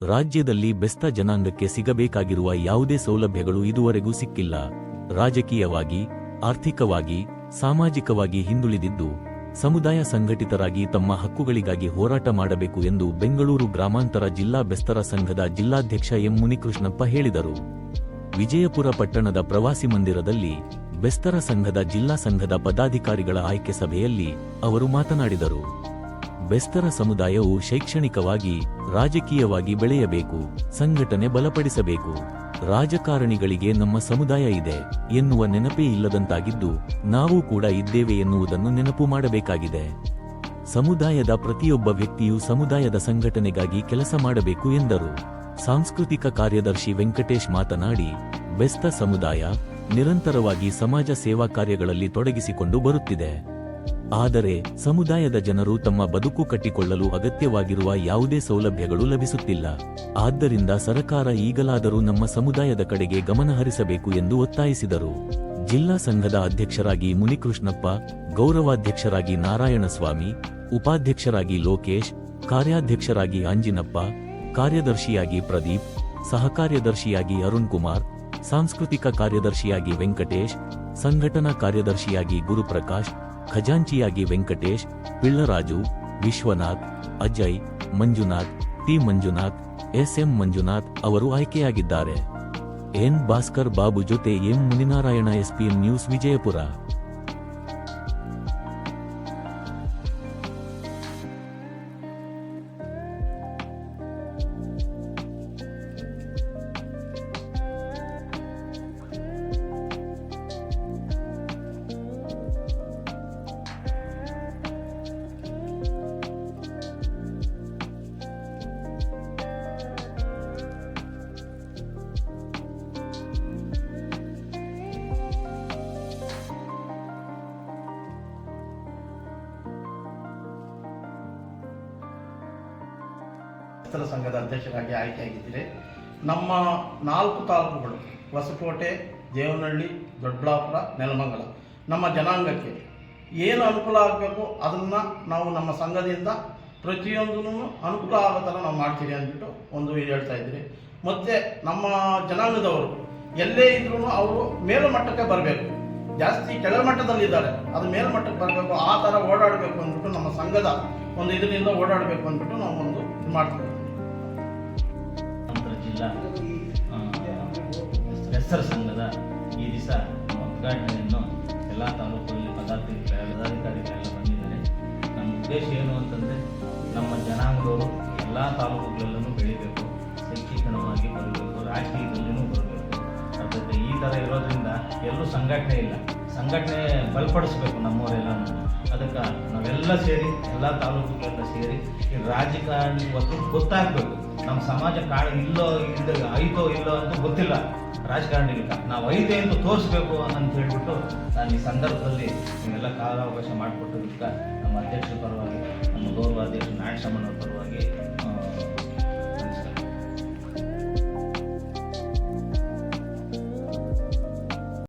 ರಾಜ್ಯದಲ್ಲಿ ಬೆಸ್ತ ಜನಾಂಗಕ್ಕೆ ಸಿಗಬೇಕಾಗಿರುವ ಯಾವುದೇ ಸೌಲಭ್ಯಗಳು ಇದುವರೆಗೂ ಸಿಕ್ಕಿಲ್ಲ. ರಾಜಕೀಯವಾಗಿ, ಆರ್ಥಿಕವಾಗಿ, ಸಾಮಾಜಿಕವಾಗಿ ಹಿಂದುಳಿದಿದ್ದು, ಸಮುದಾಯ ಸಂಘಟಿತರಾಗಿ ತಮ್ಮ ಹಕ್ಕುಗಳಿಗಾಗಿ ಹೋರಾಟ ಮಾಡಬೇಕು ಎಂದು ಬೆಂಗಳೂರು ಗ್ರಾಮಾಂತರ ಜಿಲ್ಲಾ ಬೆಸ್ತರ ಸಂಘದ ಜಿಲ್ಲಾಧ್ಯಕ್ಷ ಎಂ ಮುನಿಕೃಷ್ಣಪ್ಪ ಹೇಳಿದರು. ವಿಜಯಪುರ ಪಟ್ಟಣದ ಪ್ರವಾಸಿ ಮಂದಿರದಲ್ಲಿ ಬೆಸ್ತರ ಸಂಘದ ಜಿಲ್ಲಾ ಸಂಘದ ಪದಾಧಿಕಾರಿಗಳ ಆಯ್ಕೆ ಸಭೆಯಲ್ಲಿ ಅವರು ಮಾತನಾಡಿದರು. ಬೆಸ್ತರ ಸಮುದಾಯವು ಶೈಕ್ಷಣಿಕವಾಗಿ, ರಾಜಕೀಯವಾಗಿ ಬೆಳೆಯಬೇಕು, ಸಂಘಟನೆ ಬಲಪಡಿಸಬೇಕು. ರಾಜಕಾರಣಿಗಳಿಗೆ ನಮ್ಮ ಸಮುದಾಯ ಇದೆ ಎನ್ನುವ ನೆನಪೇ ಇಲ್ಲದಂತಾಗಿದ್ದು, ನಾವು ಕೂಡ ಇದ್ದೇವೆ ಎನ್ನುವುದನ್ನು ನೆನಪು ಮಾಡಬೇಕಾಗಿದೆ. ಸಮುದಾಯದ ಪ್ರತಿಯೊಬ್ಬ ವ್ಯಕ್ತಿಯೂ ಸಮುದಾಯದ ಸಂಘಟನೆಗಾಗಿ ಕೆಲಸ ಮಾಡಬೇಕು ಎಂದರು. ಸಾಂಸ್ಕೃತಿಕ ಕಾರ್ಯದರ್ಶಿ ವೆಂಕಟೇಶ್ ಮಾತನಾಡಿ, ಬೆಸ್ತ ಸಮುದಾಯ ನಿರಂತರವಾಗಿ ಸಮಾಜ ಸೇವಾ ಕಾರ್ಯಗಳಲ್ಲಿ ತೊಡಗಿಸಿಕೊಂಡು ಬರುತ್ತಿದೆ. ಆದರೆ ಸಮುದಾಯದ ಜನರು ತಮ್ಮ ಬದುಕು ಕಟ್ಟಿಕೊಳ್ಳಲು ಅಗತ್ಯವಾಗಿರುವ ಯಾವುದೇ ಸೌಲಭ್ಯಗಳು ಲಭಿಸುತ್ತಿಲ್ಲ. ಆದ್ದರಿಂದ ಸರಕಾರ ಈಗಲಾದರೂ ನಮ್ಮ ಸಮುದಾಯದ ಕಡೆಗೆ ಗಮನ ಹರಿಸಬೇಕು ಎಂದು ಒತ್ತಾಯಿಸಿದರು. ಜಿಲ್ಲಾ ಸಂಘದ ಅಧ್ಯಕ್ಷರಾಗಿ ಮುನಿಕೃಷ್ಣಪ್ಪ, ಗೌರವಾಧ್ಯಕ್ಷರಾಗಿ ನಾರಾಯಣಸ್ವಾಮಿ, ಉಪಾಧ್ಯಕ್ಷರಾಗಿ ಲೋಕೇಶ್, ಕಾರ್ಯಾಧ್ಯಕ್ಷರಾಗಿ ಅಂಜಿನಪ್ಪ, ಕಾರ್ಯದರ್ಶಿಯಾಗಿ ಪ್ರದೀಪ್, ಸಹಕಾರ್ಯದರ್ಶಿಯಾಗಿ ಅರುಣ್ ಕುಮಾರ್, ಸಾಂಸ್ಕೃತಿಕ ಕಾರ್ಯದರ್ಶಿಯಾಗಿ ವೆಂಕಟೇಶ್, ಸಂಘಟನಾ ಕಾರ್ಯದರ್ಶಿಯಾಗಿ ಗುರುಪ್ರಕಾಶ್, ಖಜಾಂಚಿಯಾಗಿ ವೆಂಕಟೇಶ್, ಪಿಳ್ಳರಾಜು, ವಿಶ್ವನಾಥ್, ಅಜಯ್, ಮಂಜುನಾಥ್, ಟಿ ಮಂಜುನಾಥ್, ಎಸ್ಎಂ ಮಂಜುನಾಥ್ ಅವರು ಆಯ್ಕೆಯಾಗಿದ್ದಾರೆ. ಎನ್ ಭಾಸ್ಕರ್ ಬಾಬು ಜೊತೆ ಎಂ ಮುನಿನಾರಾಯಣ, ಎಸ್ಪಿಎನ್ ನ್ಯೂಸ್, ವಿಜಯಪುರ. ಬೆಸ್ತರ ಸಂಘದ ಅಧ್ಯಕ್ಷರಾಗಿ ಆಯ್ಕೆಯಾಗಿದ್ದೀರಿ. ನಮ್ಮ 4 ತಾಲೂಕುಗಳು ಹೊಸಕೋಟೆ, ದೇವನಹಳ್ಳಿ, ದೊಡ್ಡಬಳ್ಳಾಪುರ, ನೆಲಮಂಗಲ ನಮ್ಮ ಜನಾಂಗಕ್ಕೆ ಏನು ಅನುಕೂಲ ಆಗಬೇಕು ಅದನ್ನು ನಾವು ನಮ್ಮ ಸಂಘದಿಂದ ಪ್ರತಿಯೊಂದೂ ಅನುಕೂಲ ಆಗೋ ಥರ ನಾವು ಮಾಡ್ತೀರಿ ಅಂದ್ಬಿಟ್ಟು ಒಂದು ಹೇಳ್ತಾ ಇದ್ದೀರಿ. ಮತ್ತು ನಮ್ಮ ಜನಾಂಗದವರು ಎಲ್ಲೇ ಇದ್ರೂ ಅವರು ಮೇಲ್ಮಟ್ಟಕ್ಕೆ ಬರಬೇಕು. ಜಾಸ್ತಿ ಕೆಳಮಟ್ಟದಲ್ಲಿದ್ದಾರೆ, ಅದು ಮೇಲ್ಮಟ್ಟಕ್ಕೆ ಬರಬೇಕು, ಆ ಥರ ಓಡಾಡಬೇಕು ಅಂದ್ಬಿಟ್ಟು ನಮ್ಮ ಸಂಘದ ಒಂದು ಇದರಿಂದ ಓಡಾಡಬೇಕು ಅಂದ್ಬಿಟ್ಟು ನಾವು ಒಂದು ಇದು ಮಾಡ್ತೀವಿ. ಜಿಲ್ಲಾ ಬೆಸ್ತರ ಸಂಘದ ಈ ದಿವಸ ಉದ್ಘಾಟನೆಯನ್ನು ಎಲ್ಲ ತಾಲೂಕುಗಳಲ್ಲಿ ಪದಾಧಿಕಾರಿಗಳೆಲ್ಲ ಬಂದಿದ್ದಾರೆ. ನಮ್ಮ ಉದ್ದೇಶ ಏನು ಅಂತಂದರೆ, ನಮ್ಮ ಜನಾಂಗದವರು ಎಲ್ಲ ತಾಲೂಕುಗಳಲ್ಲೂ ಬೆಳಿಬೇಕು, ಶೈಕ್ಷಣಿಕವಾಗಿ ಬರಬೇಕು, ರಾಜಕೀಯದಲ್ಲೂ ಬರಬೇಕು. ಅದಕ್ಕೆ ಈ ಥರ ಇರೋದ್ರಿಂದ ಎಲ್ಲೂ ಸಂಘಟನೆ ಇಲ್ಲ, ಸಂಘಟನೆ ಬಲಪಡಿಸ್ಬೇಕು ನಮ್ಮವರೆಲ್ಲ. ಅದಕ್ಕೆ ನಾವೆಲ್ಲ ಸೇರಿ, ಎಲ್ಲ ತಾಲೂಕುಗಳೆಲ್ಲ ಸೇರಿ ಈ ರಾಜಕಾರಣಿ ಹೊತ್ತು ಗೊತ್ತಾಗಬೇಕು. ನಮ್ಮ ಸಮಾಜ ಐತೋ ಇಲ್ಲೋ ಅಂತ ಗೊತ್ತಿಲ್ಲ ರಾಜಕಾರಣಿಗಳಿಗೆ, ನಾವು ಐತೆ ಅಂತ ತೋರಿಸ್ಬೇಕು ಅಂತ ಹೇಳ್ಬಿಟ್ಟು ನಾನು ಈ ಸಂದರ್ಭದಲ್ಲಿ ನೀವೆಲ್ಲ ಕಾಲಾವಕಾಶ ಮಾಡಿಕೊಟ್ಟಿದ್ದಕ್ಕೆ ನಮ್ಮ ಅಧ್ಯಕ್ಷರ ಪರವಾಗಿ, ನಮ್ಮ ಗೌರವಾಧ್ಯಕ್ಷ ನಾರಾಯಣಸ್ವಾಮಿ ಪರವಾಗಿ